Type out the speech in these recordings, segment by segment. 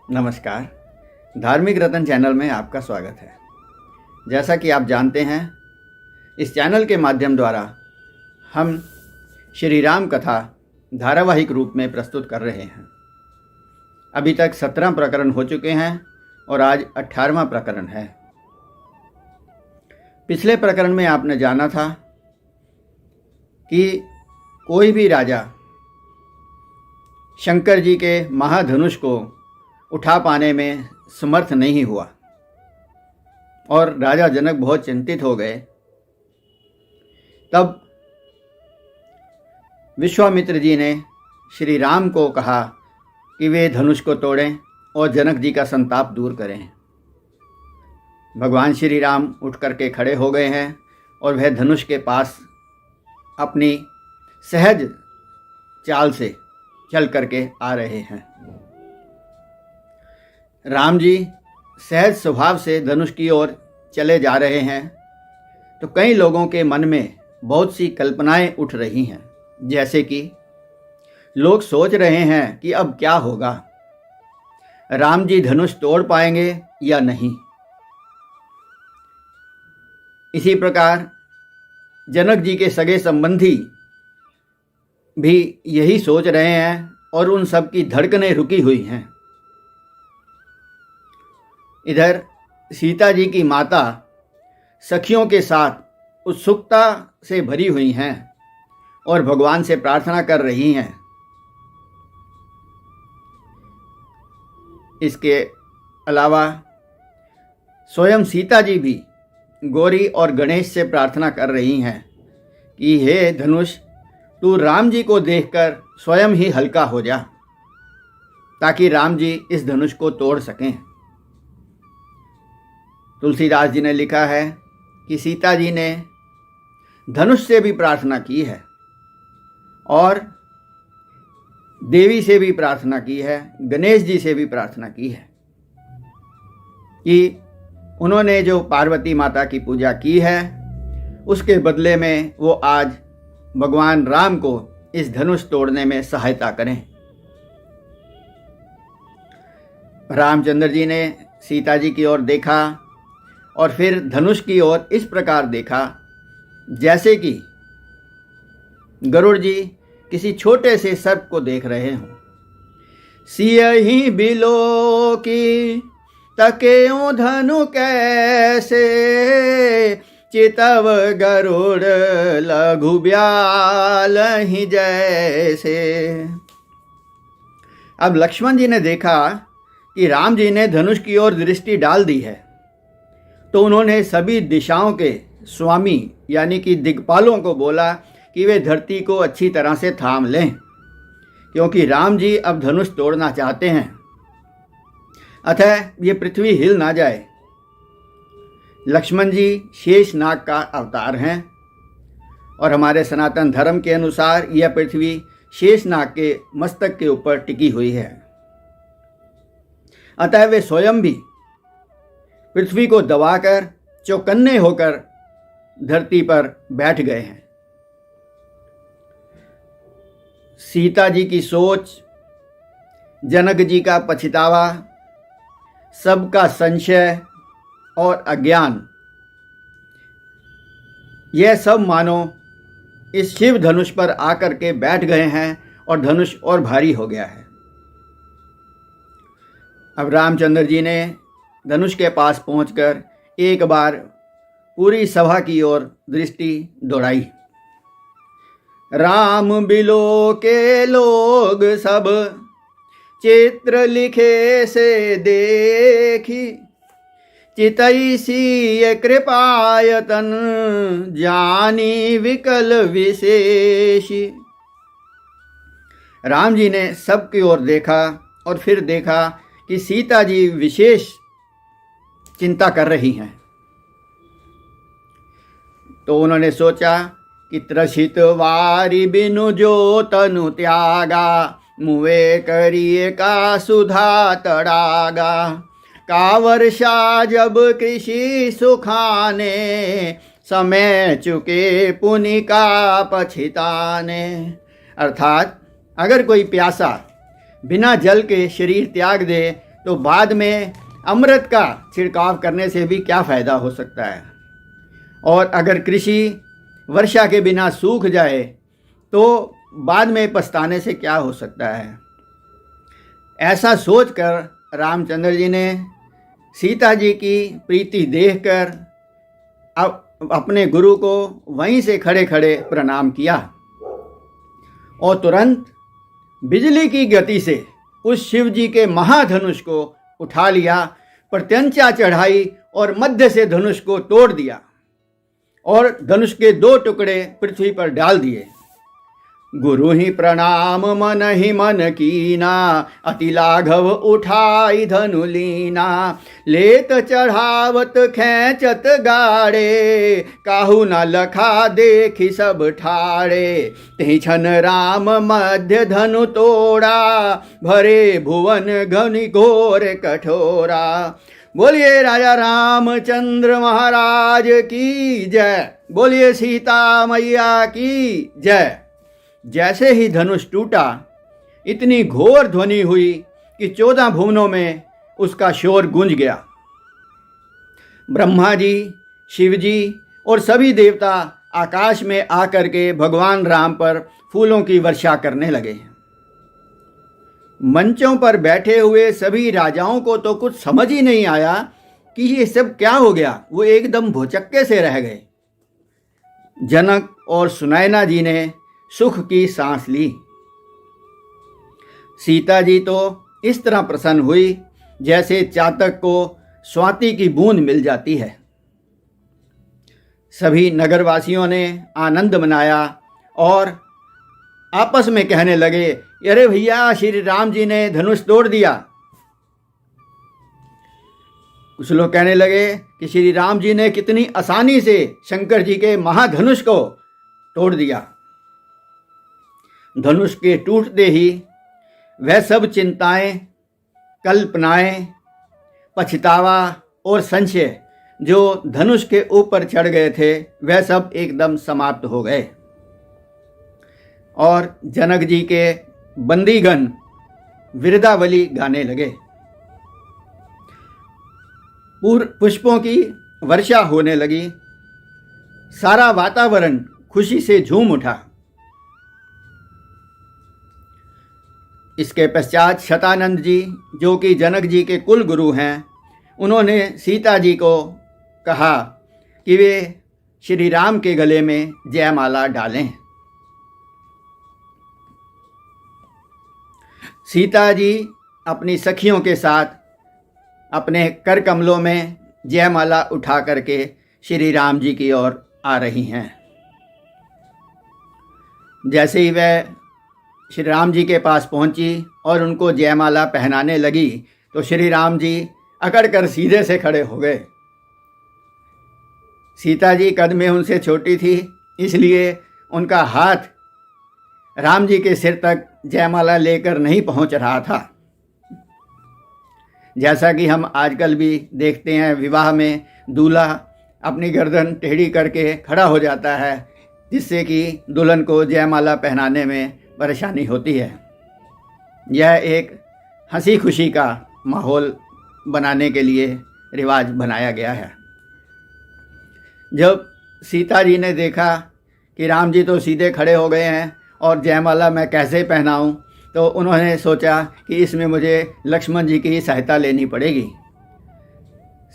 नमस्कार। धार्मिक रतन चैनल में आपका स्वागत है। जैसा कि आप जानते हैं, इस चैनल के माध्यम द्वारा हम श्री राम कथा धारावाहिक रूप में प्रस्तुत कर रहे हैं। अभी तक 17 प्रकरण हो चुके हैं और आज 18वां प्रकरण है। पिछले प्रकरण में आपने जाना था कि कोई भी राजा शंकर जी के महाधनुष को उठा पाने में समर्थ नहीं हुआ और राजा जनक बहुत चिंतित हो गए। तब विश्वामित्र जी ने श्री राम को कहा कि वे धनुष को तोड़ें और जनक जी का संताप दूर करें। भगवान श्री राम उठ करके खड़े हो गए हैं और वह धनुष के पास अपनी सहज चाल से चल करके आ रहे हैं। राम जी सहज स्वभाव से धनुष की ओर चले जा रहे हैं तो कई लोगों के मन में बहुत सी कल्पनाएं उठ रही हैं, जैसे कि लोग सोच रहे हैं कि अब क्या होगा, राम जी धनुष तोड़ पाएंगे या नहीं। इसी प्रकार जनक जी के सगे संबंधी भी यही सोच रहे हैं और उन सब की धड़कनें रुकी हुई हैं। इधर सीता जी की माता सखियों के साथ उत्सुकता से भरी हुई हैं और भगवान से प्रार्थना कर रही हैं। इसके अलावा स्वयं सीता जी भी गौरी और गणेश से प्रार्थना कर रही हैं कि हे धनुष, तू राम जी को देखकर स्वयं ही हल्का हो जा ताकि राम जी इस धनुष को तोड़ सकें। तुलसीदास जी ने लिखा है कि सीता जी ने धनुष से भी प्रार्थना की है और देवी से भी प्रार्थना की है, गणेश जी से भी प्रार्थना की है कि उन्होंने जो पार्वती माता की पूजा की है उसके बदले में वो आज भगवान राम को इस धनुष तोड़ने में सहायता करें। रामचंद्र जी ने सीता जी की ओर देखा और फिर धनुष की ओर इस प्रकार देखा जैसे कि गरुड़ जी किसी छोटे से सर्प को देख रहे हों। सियहि बिलो की तकेओ धनु कैसे, चितव गरुड़ लघु ब्यालहि जैसे। अब लक्ष्मण जी ने देखा कि राम जी ने धनुष की ओर दृष्टि डाल दी है तो उन्होंने सभी दिशाओं के स्वामी यानी कि दिक्पालों को बोला कि वे धरती को अच्छी तरह से थाम लें, क्योंकि राम जी अब धनुष तोड़ना चाहते हैं, अतः ये पृथ्वी हिल ना जाए। लक्ष्मण जी शेषनाग का अवतार हैं और हमारे सनातन धर्म के अनुसार यह पृथ्वी शेषनाग के मस्तक के ऊपर टिकी हुई है, अतः वे स्वयं भी पृथ्वी को दबाकर चौकन्ने होकर धरती पर बैठ गए हैं। सीता जी की सोच, जनक जी का पछतावा, सबका संशय और अज्ञान, यह सब मानो इस शिव धनुष पर आकर के बैठ गए हैं और धनुष और भारी हो गया है। अब रामचंद्र जी ने धनुष के पास पहुंचकर एक बार पूरी सभा की ओर दृष्टि दौड़ाई। राम बिलो के लोग सब चित्र लिखे से देखी, चितई सी कृपायतन जानी विकल विशेषी। राम जी ने सबकी ओर देखा और फिर देखा कि सीता जी विशेष चिंता कर रही हैं, तो उन्होंने सोचा कि त्रसित वारी बिनु जो तनु त्यागा, मुवे करिए का सुधा तड़ागा। का वर्षा जब कृषि सुखाने, समय चुके पुनि का पछिताने। अर्थात अगर कोई प्यासा बिना जल के शरीर त्याग दे तो बाद में अमृत का छिड़काव करने से भी क्या फ़ायदा हो सकता है। और अगर कृषि वर्षा के बिना सूख जाए तो बाद में पछताने से क्या हो सकता है। ऐसा सोचकर रामचंद्र जी ने सीता जी की प्रीति देखकर अपने गुरु को वहीं से खड़े खड़े प्रणाम किया और तुरंत बिजली की गति से उस शिव जी के महाधनुष को उठा लिया, प्रत्यंचा चढ़ाई और मध्य से धनुष को तोड़ दिया और धनुष के 2 टुकड़े पृथ्वी पर डाल दिए। गुरु ही प्रणाम मन ही मन कीना, अति लाघव उठाई धनु लीना। लेत चढ़ावत खेचत गाड़े, काहू न लखा देखी सब ठाड़े। तेहि छन राम मध्य धनु तोड़ा, भरे भुवन घनि घोर कठोरा। बोलिए राजा रामचंद्र महाराज की जय, बोलिए सीता मैया की जय। जैसे ही धनुष टूटा, इतनी घोर ध्वनि हुई कि 14 भुवनों में उसका शोर गूंज गया। ब्रह्मा जी, शिव जी और सभी देवता आकाश में आकर के भगवान राम पर फूलों की वर्षा करने लगे। मंचों पर बैठे हुए सभी राजाओं को तो कुछ समझ ही नहीं आया कि ये सब क्या हो गया। वो एकदम भौचक्के से रह गए। जनक और सुनैना जी ने सुख की सांस ली। सीता जी तो इस तरह प्रसन्न हुई जैसे चातक को स्वाति की बूंद मिल जाती है। सभी नगरवासियों ने आनंद मनाया और आपस में कहने लगे, अरे भैया, श्री राम जी ने धनुष तोड़ दिया। कुछ लोग कहने लगे कि श्री राम जी ने कितनी आसानी से शंकर जी के महाधनुष को तोड़ दिया। धनुष के टूटते ही वह सब चिंताएं, कल्पनाएं, पछतावा और संशय जो धनुष के ऊपर चढ़ गए थे, वह सब एकदम समाप्त हो गए। और जनक जी के बंदीगण विरदावली गाने लगे। पुष्पों की वर्षा होने लगी। सारा वातावरण खुशी से झूम उठा। इसके पश्चात शतानंद जी, जो कि जनक जी के कुल गुरु हैं, उन्होंने सीता जी को कहा कि वे श्री राम के गले में जयमाला डालें। सीता जी अपनी सखियों के साथ अपने कर कमलों में जयमाला उठा करके श्री राम जी की ओर आ रही हैं। जैसे ही वह श्री राम जी के पास पहुंची और उनको जयमाला पहनाने लगी तो श्री राम जी अकड़कर सीधे से खड़े हो गए। सीता जी कद में उनसे छोटी थी, इसलिए उनका हाथ राम जी के सिर तक जयमाला लेकर नहीं पहुंच रहा था। जैसा कि हम आजकल भी देखते हैं, विवाह में दूल्हा अपनी गर्दन टेढ़ी करके खड़ा हो जाता है, जिससे कि दुल्हन को जयमाला पहनाने में परेशानी होती है। यह एक हंसी खुशी का माहौल बनाने के लिए रिवाज बनाया गया है। जब सीता जी ने देखा कि राम जी तो सीधे खड़े हो गए हैं और जयमाला मैं कैसे पहनाऊं, तो उन्होंने सोचा कि इसमें मुझे लक्ष्मण जी की सहायता लेनी पड़ेगी।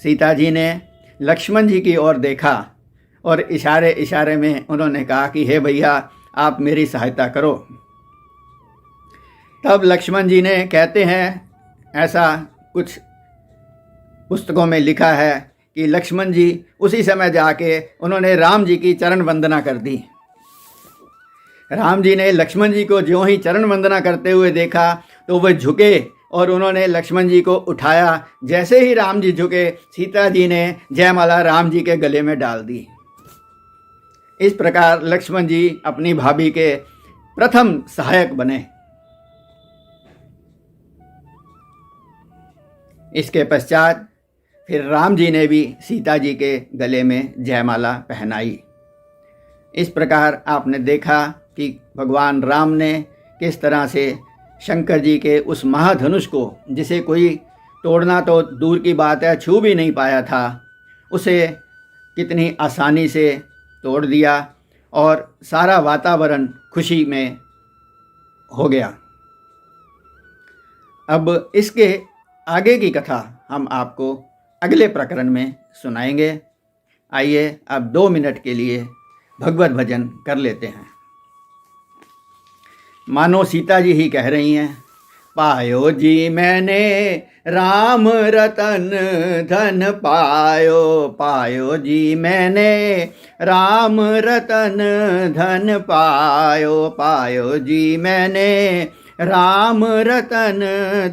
सीता जी ने लक्ष्मण जी की ओर देखा और इशारे इशारे में उन्होंने कहा कि हे भैया, आप मेरी सहायता करो। तब लक्ष्मण जी ने, कहते हैं, ऐसा कुछ पुस्तकों में लिखा है कि लक्ष्मण जी उसी समय जाके उन्होंने राम जी की चरण वंदना कर दी। राम जी ने लक्ष्मण जी को ज्यों ही चरण वंदना करते हुए देखा तो वह झुके और उन्होंने लक्ष्मण जी को उठाया। जैसे ही राम जी झुके, सीता जी ने जयमाला राम जी के गले में डाल दी। इस प्रकार लक्ष्मण जी अपनी भाभी के प्रथम सहायक बने। इसके पश्चात फिर राम जी ने भी सीता जी के गले में जयमाला पहनाई। इस प्रकार आपने देखा कि भगवान राम ने किस तरह से शंकर जी के उस महाधनुष को, जिसे कोई तोड़ना तो दूर की बात है, छू भी नहीं पाया था, उसे कितनी आसानी से तोड़ दिया और सारा वातावरण खुशी में हो गया। अब इसके आगे की कथा हम आपको अगले प्रकरण में सुनाएंगे। आइए अब 2 मिनट के लिए भगवत भजन कर लेते हैं। मानो सीता जी ही कह रही हैं, पायो जी मैंने राम रतन धन पायो, पायो जी मैंने राम रतन धन पायो, पायो जी मैंने राम रतन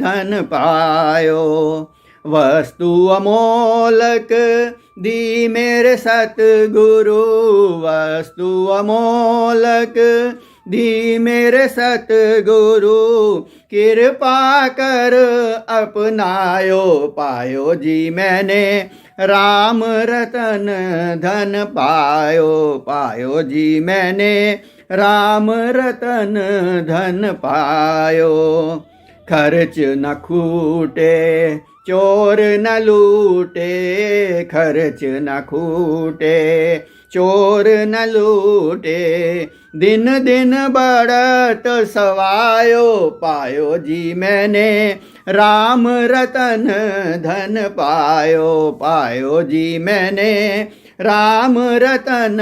धन पायो। वस्तु अमोलक दी मेरे सतगुरु, वस्तु अमोलक दी मेरे सतगुरु, कृपा कर अपनायो, पायो जी मैंने राम रतन धन पायो, पायो जी मैंने राम रतन धन पायो। खर्च न खूटे चोर न लूटे, खर्च न खूटे चोर न लूटे, दिन दिन बढ़त सवायो, पायो जी मैंने राम रतन धन पायो, पायो जी मैंने राम रतन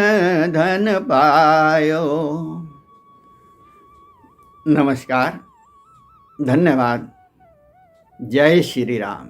धन पायो। नमस्कार, धन्यवाद। जय श्री राम।